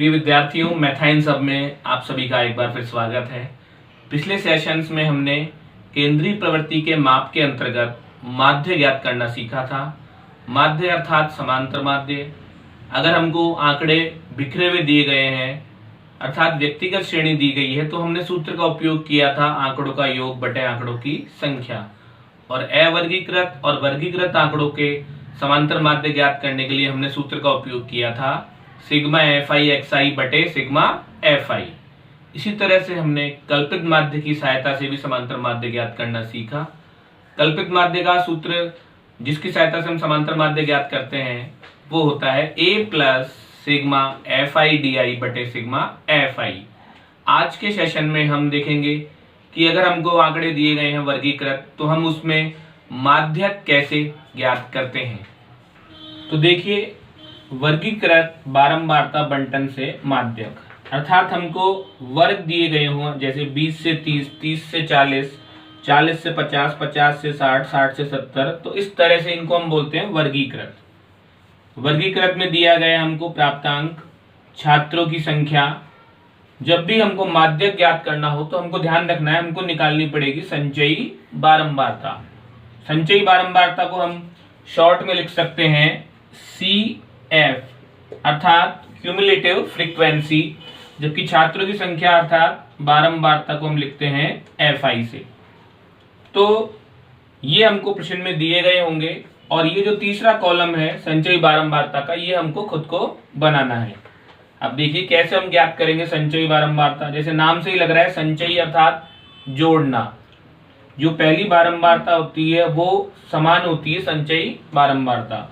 प्रिय विद्यार्थियों, मैथाइन सब में आप सभी का एक बार फिर स्वागत है। पिछले सेशंस में हमने केंद्रीय प्रवृत्ति के माप के अंतर्गत माध्य ज्ञात करना सीखा था। माध्य अर्थात समांतर माध्य। अगर हमको आंकड़े बिखरे हुए दिए गए हैं अर्थात व्यक्तिगत श्रेणी दी गई है तो हमने सूत्र का उपयोग किया था आंकड़ों का योग बटे आंकड़ों की संख्या, और अवर्गीकृत और वर्गीकृत आंकड़ों के समांतर माध्य ज्ञात करने के लिए हमने सूत्र का उपयोग किया था सिग्मा एफ आई एक्स आई बटे सिग्मा एफ आई। इसी तरह से हमने कल्पित माध्य की सहायता से भी समांतर माध्य ज्ञात करना सीखा। कल्पित माध्य का सूत्र जिसकी सहायता से हम समांतर माध्य ज्ञात करते हैं वो होता है a plus sigma F I D I बटे सिग्मा एफ आई। आज के सेशन में हम देखेंगे कि अगर हमको आंकड़े दिए गए हैं वर्गीकृत तो हम उसमें माध्यक कैसे ज्ञात करते हैं। तो देखिए, वर्गीकृत बारंबारता बंटन से माध्यक अर्थात हमको वर्ग दिए गए हों जैसे 20 से 30, 30 से 40, 40 से 50, 50 से 60, 60 से 70, तो इस तरह से इनको हम बोलते हैं वर्गीकृत। वर्गीकृत में दिया गया हमको प्राप्तांक, छात्रों की संख्या। जब भी हमको माध्यक ज्ञात करना हो तो हमको ध्यान रखना है, हमको निकालनी पड़ेगी संचयी बारंबारता। संचयी बारंबारता को हम शॉर्ट में लिख सकते हैं CF अर्थात क्यूमुलेटिव फ्रीक्वेंसी, जबकि छात्रों की संख्या अर्थात बारंबारता को हम लिखते हैं FI से। तो ये हमको प्रश्न में दिए गए होंगे और ये जो तीसरा कॉलम है संचयी बारंबारता का, ये हमको खुद को बनाना है। अब देखिए कैसे हम ज्ञात करेंगे संचयी बारंबारता। जैसे नाम से ही लग रहा है, संचयी अर्थात जोड़ना। जो पहली बारंबारता होती है वो समान होती है संचयी बारंबारता।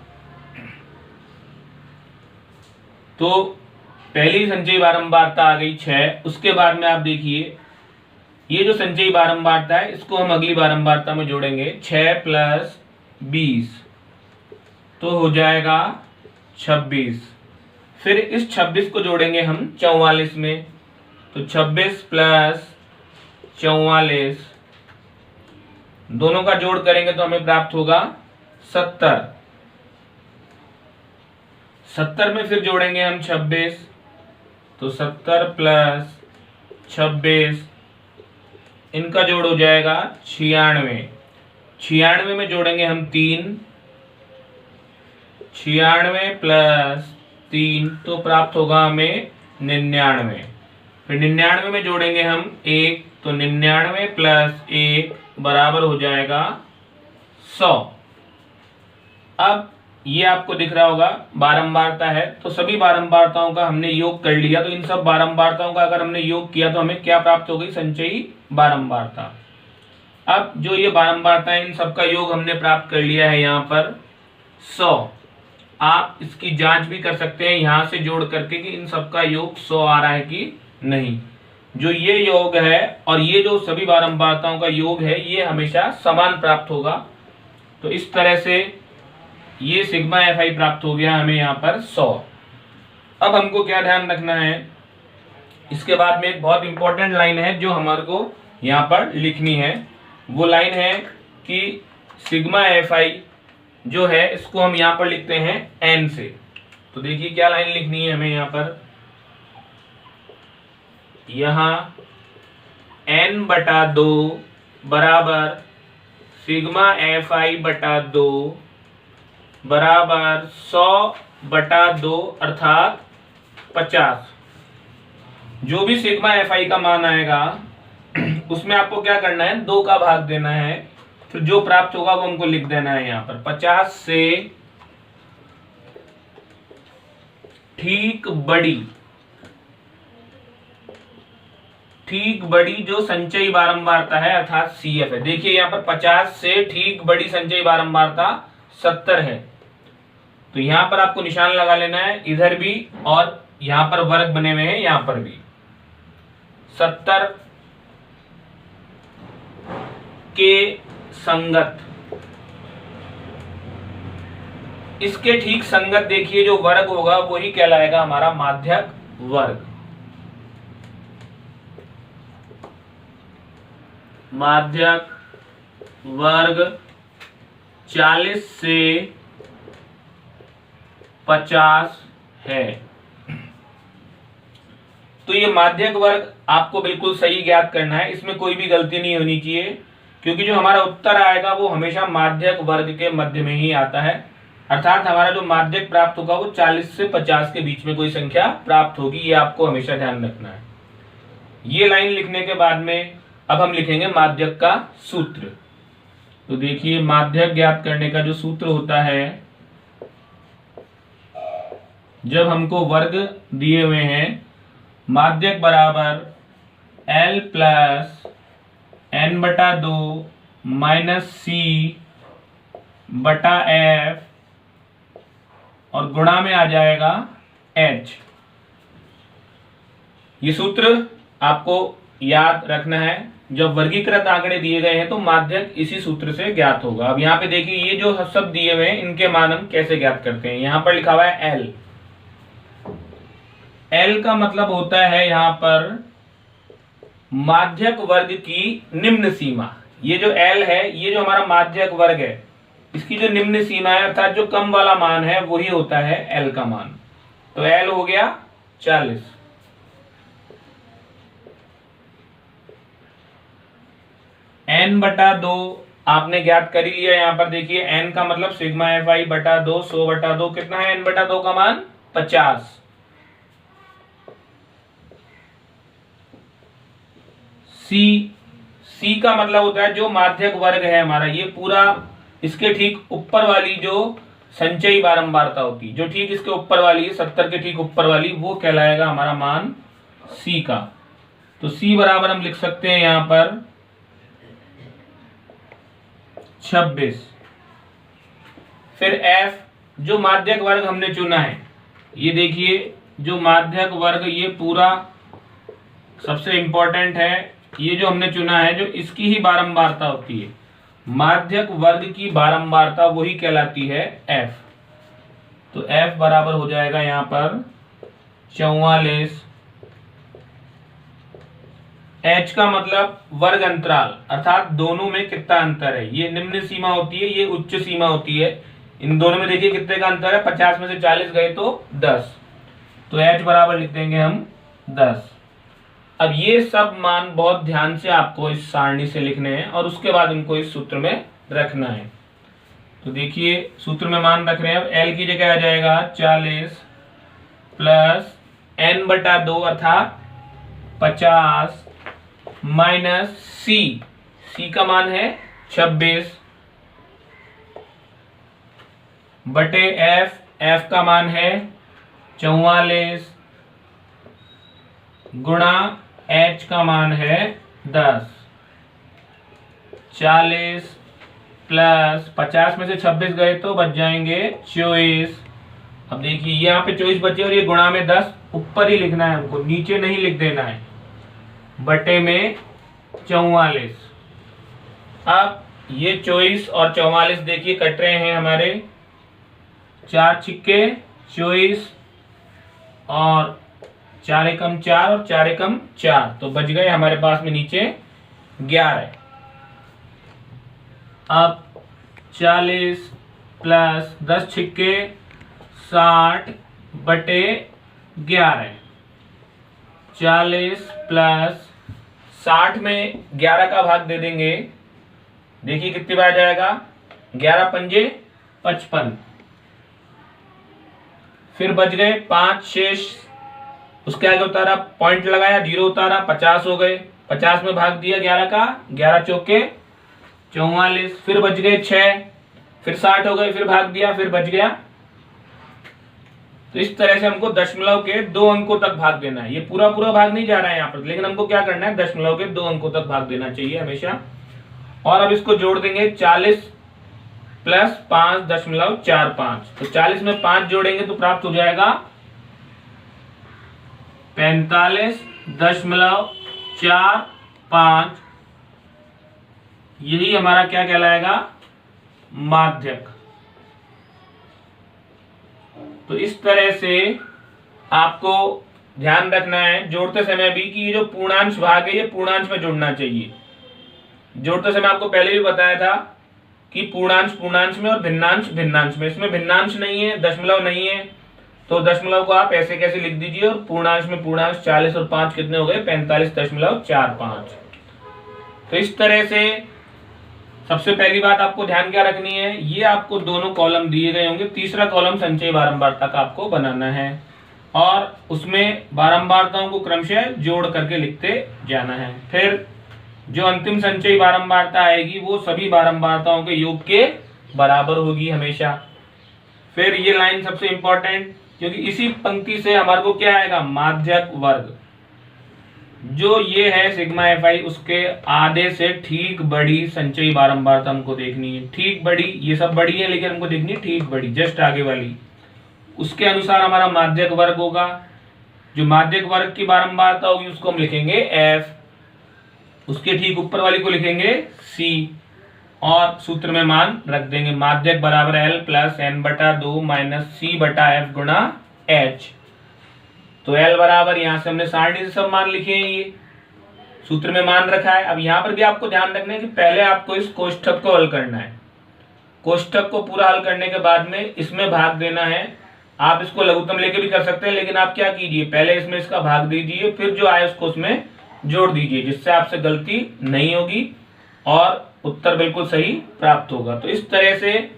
तो पहली संचयी बारंबारता आ गई 6। उसके बाद में आप देखिए ये जो संचयी बारंबारता है इसको हम अगली बारंबारता में जोड़ेंगे। 6 प्लस 20 तो हो जाएगा 26। फिर इस 26 को जोड़ेंगे हम 44 में, तो 26 प्लस 44 दोनों का जोड़ करेंगे तो हमें प्राप्त होगा 70। 70 में फिर जोड़ेंगे हम 26, तो 70 प्लस 26 इनका जोड़ हो जाएगा 96। 96 में जोड़ेंगे हम 3, 96 प्लस 3 तो प्राप्त होगा हमें 99। फिर 99 में जोड़ेंगे हम 1, तो 99 प्लस 1 बराबर हो जाएगा 100। अब ये आपको दिख रहा होगा बारंबारता है, तो सभी बारंबारताओं का हमने योग कर लिया। तो इन सब बारंबारताओं का अगर हमने योग किया तो हमें क्या प्राप्त हो गई? संचयी बारंबारता। अब जो ये बारंबारता है इन सबका योग हमने प्राप्त कर लिया है यहाँ पर 100। आप इसकी जांच भी कर सकते हैं यहाँ से जोड़ करके कि इन सबका योग 100 आ रहा है कि नहीं। जो ये योग है और ये जो सभी बारंबारताओं का योग है ये हमेशा समान प्राप्त होगा। तो इस तरह से ये सिग्मा एफ आई प्राप्त हो गया हमें यहाँ पर 100। अब हमको क्या ध्यान रखना है, इसके बाद में एक बहुत इंपॉर्टेंट लाइन है जो हमारे को यहाँ पर लिखनी है। वो लाइन है कि सिग्मा एफ आई जो है इसको हम यहाँ पर लिखते हैं n से। तो देखिए क्या लाइन लिखनी है हमें यहाँ पर, यहाँ n बटा 2 बराबर सिग्मा एफ आई बटा 2 बराबर 100 बटा 2 अर्थात 50। जो भी सिग्मा एफ आई का मान आएगा उसमें आपको क्या करना है, 2 का भाग देना है। फिर जो प्राप्त होगा वो हमको लिख देना है यहाँ पर। 50 से ठीक बड़ी जो संचयी बारंबारता है अर्थात CF है। देखिए यहाँ पर 50 से ठीक बड़ी संचयी बारंबारता 70 है। तो यहाँ पर आपको निशान लगा लेना है, इधर भी और यहाँ पर वर्ग बने हुए हैं यहाँ पर भी। 70 के संगत, इसके ठीक संगत देखिए जो वर्ग होगा वही कहलाएगा हमारा माध्यक वर्ग। माध्यक वर्ग 40 से 50 है। तो ये माध्यक वर्ग आपको बिल्कुल सही ज्ञात करना है, इसमें कोई भी गलती नहीं होनी चाहिए, क्योंकि जो हमारा उत्तर आएगा वो हमेशा माध्यक वर्ग के मध्य में ही आता है। अर्थात हमारा जो माध्यक प्राप्त होगा वो 40 से 50 के बीच में कोई संख्या प्राप्त होगी, ये आपको हमेशा ध्यान रखना है। ये लाइन लिखने के बाद में अब हम लिखेंगे माध्यक का सूत्र। तो देखिए माध्यक ज्ञात करने का जो सूत्र होता है, जब हमको वर्ग दिए हुए हैं, माध्यक बराबर L प्लस n बटा 2 माइनस C बटा F और गुणा में आ जाएगा H। ये सूत्र आपको याद रखना है। जब वर्गीकृत आंकड़े दिए गए हैं तो माध्यक इसी सूत्र से ज्ञात होगा। अब यहाँ पे देखिए ये जो शब्द दिए हुए हैं इनके मान हम कैसे ज्ञात करते हैं। यहाँ पर लिखा हुआ है L। L का मतलब होता है यहाँ पर माध्यक वर्ग की निम्न सीमा। ये जो L है ये जो हमारा माध्यक वर्ग है इसकी जो निम्न सीमा है अर्थात जो कम वाला मान है वही होता है L का मान। तो L हो गया 40। n बटा 2 आपने ज्ञात कर ही लिया। यहां पर देखिए n का मतलब सिग्मा एफ आई बटा 2 100 बटा 2 कितना है n बटा 2 का मान 50। C का मतलब होता है जो माध्यक वर्ग है हमारा, ये पूरा इसके ठीक ऊपर वाली जो संचयी बारंबारता होती है, जो ठीक इसके ऊपर वाली है 70 के ठीक ऊपर वाली, वो कहलाएगा हमारा मान C का। तो C बराबर हम लिख सकते हैं यहां पर 26। फिर F जो माध्यक वर्ग हमने चुना है, ये देखिए जो माध्यक वर्ग ये पूरा सबसे इंपॉर्टेंट है, ये जो हमने चुना है जो इसकी ही बारंबारता होती है, माध्यक वर्ग की बारंबारता वही कहलाती है F। तो F बराबर हो जाएगा यहां पर 44। H का मतलब वर्ग अंतराल अर्थात दोनों में कितना अंतर है। ये निम्न सीमा होती है, ये उच्च सीमा होती है। इन दोनों में देखिए कितने का अंतर है, 50 में से 40 गए तो 10। तो H बराबर लिख देंगे हम 10। अब ये सब मान बहुत ध्यान से आपको इस सारणी से लिखने हैं और उसके बाद इनको इस सूत्र में रखना है। तो देखिए सूत्र में मान रख रहे हैं। अब L की जगह आ जाएगा 40 प्लस n बटा 2 अर्थात 50 माइनस C का मान है 26 बटे F का मान है 44 गुणा H का मान है 10। 40 प्लस 50 में से 26 गए तो बच जाएंगे 24। अब देखिए यहाँ पे 24 बचे और ये गुणा में 10 ऊपर ही लिखना है हमको, नीचे नहीं लिख देना है, बटे में 44। अब ये 24 और 44 देखिए कट रहे हैं हमारे, 4 छिक्के 24 और 4 एकम 4 और 4 एकम 4, तो बच गए हमारे पास में नीचे 11। अब 40 प्लस 10 छिक्के 60 बटे 11। 40 प्लस 60 में 11 का भाग दे देंगे, देखिए कितनी बार जाएगा, 11 पंजे 55। फिर बच गए 5 शेष, उसके आगे उतारा पॉइंट लगाया 0 उतारा 50 हो गए, 50 में भाग दिया 11 का, 11 चौके 44। फिर बच गए 6, फिर 60 हो गए, फिर भाग दिया, फिर बच गया। तो इस तरह से हमको दशमलव के 2 अंकों तक भाग देना है। ये पूरा भाग नहीं जा रहा है यहाँ पर, लेकिन हमको क्या करना है, दशमलव के 2 अंकों तक भाग देना चाहिए हमेशा। और अब इसको जोड़ देंगे 40 प्लस 5.45। तो 40 में 5 जोड़ेंगे तो प्राप्त हो जाएगा 45.45। यही हमारा क्या कहलाएगा, माध्यक। तो इस तरह से आपको ध्यान रखना है जोड़ते समय भी कि ये जो पूर्णांश भाग है ये पूर्णांश में जुड़ना चाहिए। जोड़ते समय आपको पहले भी बताया था कि पूर्णांश पूर्णांश में और भिन्नांश भिन्नांश में। इसमें भिन्नांश नहीं है, दशमलव नहीं है, तो दशमलव को आप ऐसे कैसे लिख दीजिए, और पूर्णांश में पूर्णांश 40 और 5 कितने हो गए, 45.45। तो इस तरह से सबसे पहली बात आपको ध्यान क्या रखनी है, ये आपको दोनों कॉलम दिए गए होंगे, तीसरा कॉलम संचयी बारंबारता का आपको बनाना है और उसमें बारंबारताओं को क्रमशः जोड़ करके लिखते जाना है। फिर जो अंतिम संचयी बारंबारता आएगी वो सभी बारंबारताओं के योग के बराबर होगी हमेशा। फिर ये लाइन सबसे इंपॉर्टेंट, क्योंकि इसी पंक्ति से हमारे को क्या आएगा, माध्यक वर्ग। जो ये है सिग्मा एफ आई, उसके आधे से ठीक बड़ी संचयी बारंबारता हमको देखनी है। ठीक बड़ी, ये सब बड़ी है लेकिन हमको देखनी है ठीक बड़ी, जस्ट आगे वाली। उसके अनुसार हमारा माध्यक वर्ग होगा। जो माध्यक वर्ग की बारंबारता होगी उसको हम लिखेंगे एफ, उसके ठीक ऊपर वाली को लिखेंगे सी, और सूत्र में मान रख देंगे माध्यक बराबर एल प्लस एन बटा 2 माइनस सी बटा एफ गुणा एच। तो एल बराबर, यहां से हमने सारणी से सब मान लिखे हैं, ये सूत्र में मान रखा है। अब यहां पर भी आपको ध्यान रखना है कि पहले आपको इस कोष्ठक को हल करना है। कोष्ठक को पूरा हल करने के बाद में इसमें भाग देना है। आप इसको लघुत्तम लेके भी कर सकते हैं, लेकिन आप क्या कीजिए, पहले इसमें इसका भाग दीजिए, फिर जो आए उसको उसमें जोड़ दीजिए, जिससे आपसे गलती नहीं होगी और उत्तर बिल्कुल सही प्राप्त होगा। तो इस तरह से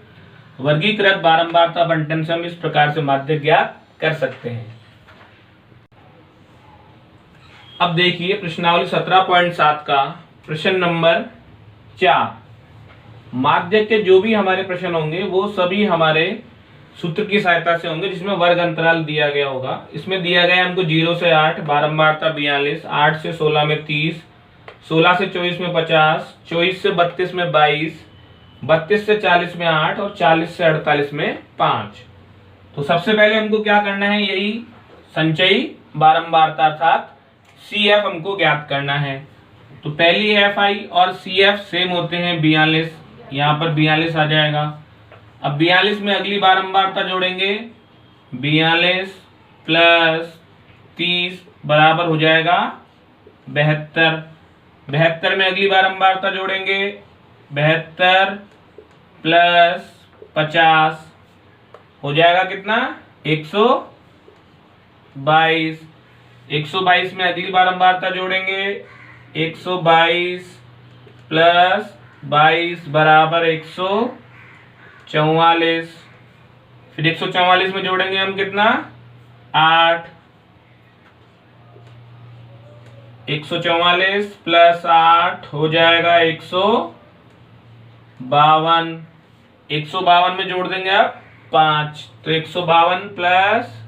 वर्गीकृत बारंबारता बंटन से हम इस प्रकार से माध्यक ज्ञात कर सकते हैं। अब देखिए प्रश्नावली 17.7 का प्रश्न नंबर 4। माध्यक के जो भी हमारे प्रश्न होंगे वो सभी हमारे सूत्र की सहायता से होंगे, जिसमें वर्ग अंतराल दिया गया होगा। इसमें दिया गया हमको 0 से 8 बारंबारता 42, 8 से 16 में 30, 16 से 24 में 50, 24 से 32 में 22, 32 से 40 में 8 और 40 से 48 में 5। तो सबसे पहले हमको क्या करना है, यही संचयी बारंबारता अर्थात सी एफ हमको ज्ञात करना है। तो पहली एफ आई और सी एफ सेम होते हैं 42, यहाँ पर 42 आ जाएगा। अब 42 में अगली बारंबारता जोड़ेंगे, 42 प्लस 30 बराबर हो जाएगा 72। 72 में अगली बारंबारता जोड़ेंगे, 72 प्लस 50 हो जाएगा कितना, 122। 122 में अगली बारंबारता जोड़ेंगे, 122 प्लस 22 बराबर 144। फिर 144 में जोड़ेंगे हम कितना, 8। 144 प्लस 8 हो जाएगा 152। 152 में जोड़ देंगे आप 5, तो 152 प्लस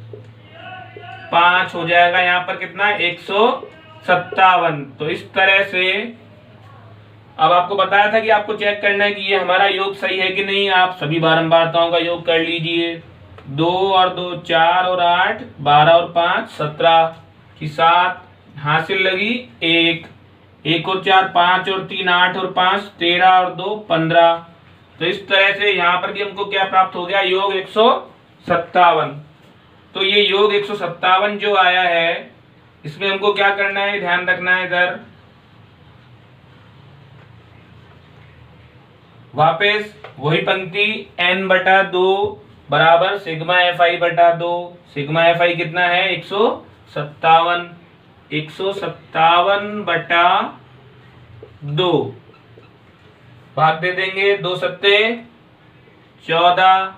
5 हो जाएगा यहाँ पर कितना, 157। तो इस तरह से अब आपको बताया था कि आपको चेक करना है कि ये हमारा योग सही है कि नहीं। आप सभी बारंबारताओं का योग कर लीजिए। 2 और 2 4 और 8 12 और 5 17 की 7 हासिल लगी 1, 1 और 4 5 और 3 8 और 5 13 और 2 15। तो इस तरह से यहाँ पर भी हमको क्या प्राप्त हो गया, योग 157। तो ये योग 157 जो आया है, इसमें हमको क्या करना है, ध्यान रखना है। इधर वापस वही पंक्ति n बटा 2 बराबर सिग्मा एफ आई बटा 2। सिग्मा एफ आई कितना है, 157। 157 बटा 2 भाग दे देंगे, 2 सत्ते 14,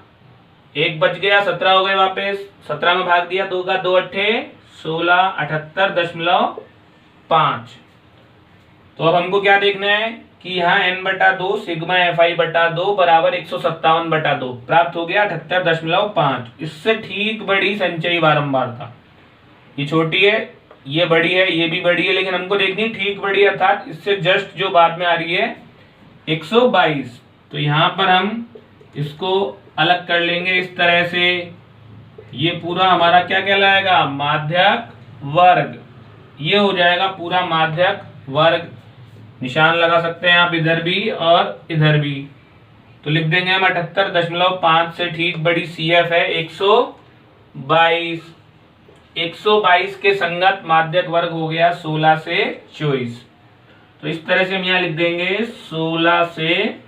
1 बच गया, 17 हो गए वापस। 17 में भाग दिया, 2 का 2 अट्ठे 16, 78.5। तो अब हमको क्या देखना है कि यहाँ n बटा 2 सिग्मा एफ आई बटा 2 बराबर 157 बटा 2 प्राप्त हो गया 78.5। इससे ठीक बड़ी संचयी बारंबारता, ये छोटी है, ये बड़ी है, ये भी बड़ी है, लेकिन हमको देखनी ठीक बड़ी अर्थात इससे जस्ट जो बाद में आ रही है 122। तो यहाँ पर हम इसको अलग कर लेंगे इस तरह से। ये पूरा हमारा क्या कहलाएगा, माध्यक वर्ग। ये हो जाएगा पूरा माध्यक वर्ग। निशान लगा सकते हैं आप इधर भी और इधर भी। तो लिख देंगे हम 78.5 से ठीक बड़ी सी एफ है 122। 122 के संगत माध्यक वर्ग हो गया 16 से 24। तो इस तरह से हम यहाँ लिख देंगे 16 से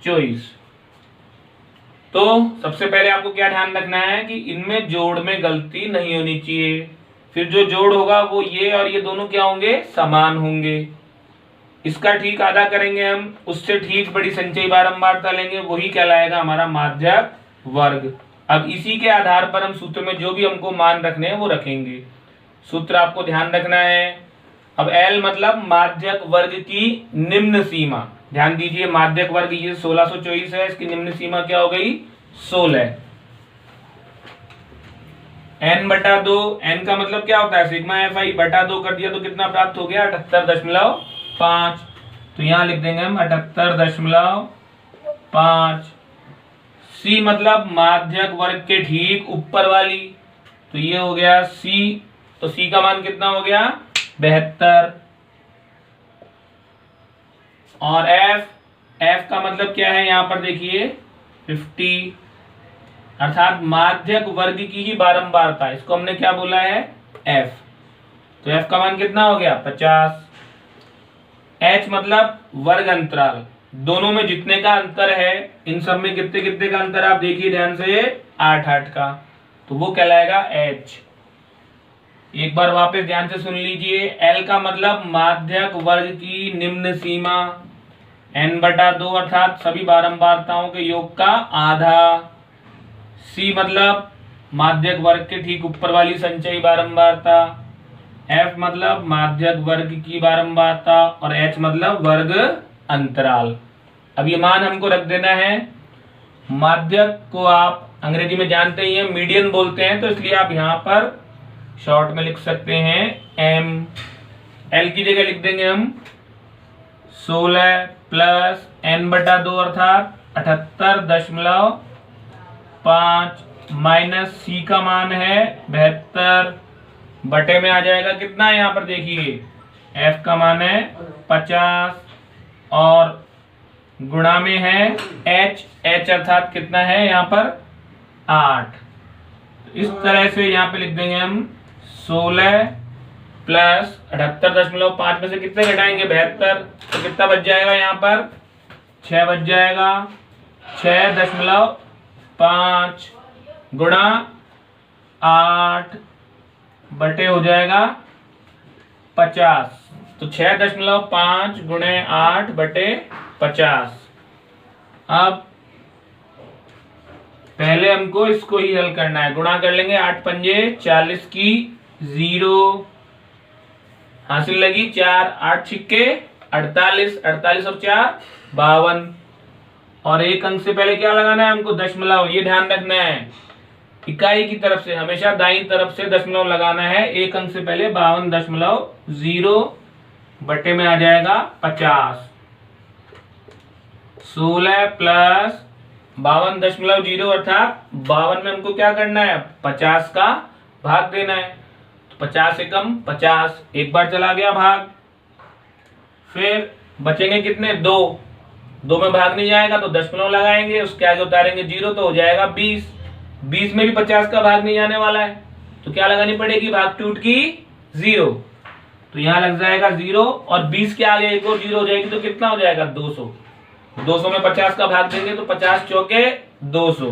24। तो सबसे पहले आपको क्या ध्यान रखना है कि इनमें जोड़ में गलती नहीं होनी चाहिए। फिर जो जोड़ होगा वो ये और ये दोनों क्या होंगे, समान होंगे। इसका ठीक आधा करेंगे हम, उससे ठीक बड़ी संचयी बारंबारता लेंगे, वही कहलाएगा हमारा माध्यक वर्ग। अब इसी के आधार पर हम सूत्र में जो भी हमको मान रखने हैं वो रखेंगे। सूत्र आपको ध्यान रखना है। अब L मतलब माध्यक वर्ग की निम्न सीमा। ध्यान दीजिए, माध्यक वर्ग ये 1624 है, इसकी निम्न सीमा क्या हो गई, 16। n बटा 2, n का मतलब क्या होता है, सिग्मा FI बटा 2 कर दिया तो कितना प्राप्त हो गया, 78.5। तो यहां लिख देंगे हम 78.5। C मतलब माध्यक वर्ग के ठीक ऊपर वाली, तो ये हो गया C। तो C का मान कितना हो गया, 72। और F का मतलब क्या है, यहां पर देखिए 50, अर्थात माध्यक वर्ग की ही बारंबारता, इसको हमने क्या बोला है, F। तो F का मान कितना हो गया, 50। H मतलब वर्ग अंतराल, दोनों में जितने का अंतर है, इन सब में कितने कितने का अंतर आप देखिए ध्यान से, 8-8 का, तो वो कहलाएगा H। एक बार वापस ध्यान से सुन लीजिए। L का मतलब माध्यक वर्ग की निम्न सीमा, n बटा 2 अर्थात सभी बारंबारताओं के योग का आधा। C मतलब माध्यक वर्ग के ठीक ऊपर वाली संचयी बारंबारता, F मतलब माध्यक वर्ग की बारंबारता, और H मतलब वर्ग अंतराल। अब ये मान हमको रख देना है। माध्यक को आप अंग्रेजी में जानते ही हैं, मीडियन बोलते हैं, तो इसलिए आप यहाँ पर शॉर्ट में लिख सकते हैं M। L की जगह लिख देंगे हम 16 प्लस n बटा 2 अर्थात 78.5 माइनस C का मान है 72, बटे में आ जाएगा कितना, यहाँ पर देखिए F का मान है 50 और गुणा में है H अर्थात कितना है यहाँ पर 8। इस तरह से यहाँ पे लिख देंगे हम 16 प्लस 78.5 में से कितने घटाएंगे, 72, तो कितना बच जाएगा, यहाँ पर 6 बच जाएगा। 6.5 गुणा 8 बटे हो जाएगा 50, तो 6.5 गुणे 8 बटे 50। अब पहले हमको इसको ही हल करना है, गुणा कर लेंगे, 8 पंजे 40 की 0 हासिल लगी, 4 8 छिक्के 48, 48 और 4 52। और एक अंक से पहले क्या लगाना है हमको, दशमलव। ये ध्यान रखना है, इकाई की तरफ से हमेशा दाईं तरफ से दशमलव लगाना है। एक अंक से पहले 52.0 बटे में आ जाएगा 50। 16 प्लस 52.0 अर्थात 52 में हमको क्या करना है, 50 का भाग देना है। तो 50 से कम 50, एक बार चला गया भाग, फिर बचेंगे कितने, 2 में भाग नहीं जाएगा तो दशमलव लगाएंगे, उसके आगे उतारेंगे 0 तो हो जाएगा 20। 20 में भी 50 का भाग नहीं जाने वाला है, तो क्या लगानी पड़ेगी, भाग टूट की 0, तो यहाँ लग जाएगा 0 और 20 के आगे एक और 0 हो जाएगी, तो कितना हो जाएगा, 200। 200 में 50 का भाग देंगे तो 50 चौके 200,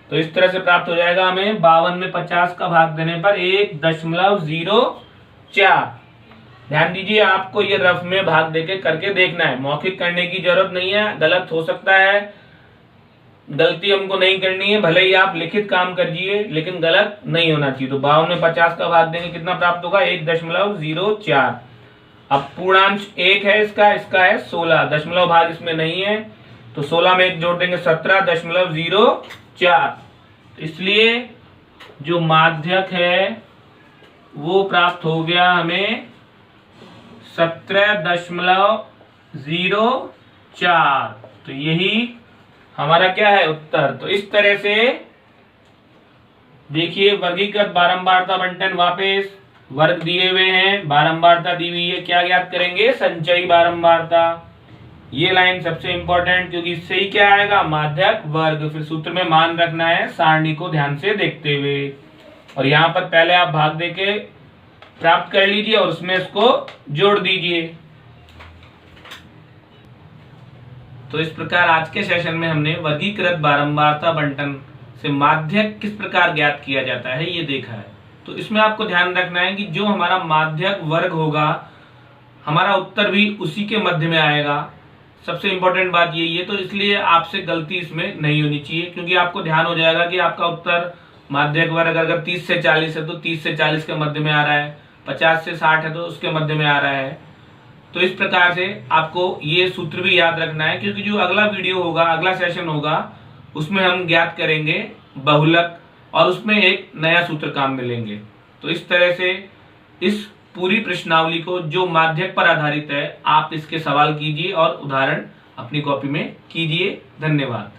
तो इस तरह से प्राप्त हो जाएगा हमें 52 में 50 का भाग देने पर 1.04। ध्यान दीजिए, आपको ये रफ में भाग देके करके देखना है, मौखिक करने की जरूरत नहीं है, गलत हो सकता है, गलती हमको नहीं करनी है, भले ही आप लिखित काम करिए लेकिन गलत नहीं होना चाहिए। तो 52 में 50 का भाग देंगे, कितना प्राप्त होगा, 1.04। अब पूर्णांश 1 है इसका है 16, दशमलव भाग इसमें नहीं है, तो 16 में 1 जोड़ देंगे 17.04। इसलिए जो माध्यक है वो प्राप्त हो गया हमें 17.04। तो यही हमारा क्या है, उत्तर। तो इस तरह से देखिए, वर्गीकृत बारंबारता बंटन, वापस वर्ग दिए हुए हैं, बारंबारता दी हुई है, क्या ज्ञात करेंगे, संचयी बारंबारता। ये लाइन सबसे इंपॉर्टेंट, क्योंकि इससे ही क्या आएगा, माध्यक वर्ग। फिर सूत्र में मान रखना है सारणी को ध्यान से देखते हुए, और यहाँ पर पहले आप भाग देके प्राप्त कर लीजिए और उसमें इसको जोड़ दीजिए। तो इस प्रकार आज के सेशन में हमने वर्गीकृत बारंबारता बंटन से माध्यक किस प्रकार ज्ञात किया जाता है ये देखा है। तो इसमें आपको ध्यान रखना है कि जो हमारा माध्यक वर्ग होगा हमारा उत्तर भी उसी के मध्य में आएगा। सबसे इंपॉर्टेंट बात यही है, तो इसलिए आपसे गलती इसमें नहीं होनी चाहिए, क्योंकि आपको ध्यान हो जाएगा कि आपका उत्तर माध्यक वर्ग अगर 30 से 40 है तो 30 से 40 के मध्य में आ रहा है, 50 से 60 है तो उसके मध्य में आ रहा है। तो इस प्रकार से आपको ये सूत्र भी याद रखना है, क्योंकि जो अगला वीडियो होगा, अगला सेशन होगा, उसमें हम ज्ञात करेंगे बहुलक और उसमें एक नया सूत्र काम मिलेंगे। तो इस तरह से इस पूरी प्रश्नावली को जो माध्यक पर आधारित है आप इसके सवाल कीजिए और उदाहरण अपनी कॉपी में कीजिए। धन्यवाद।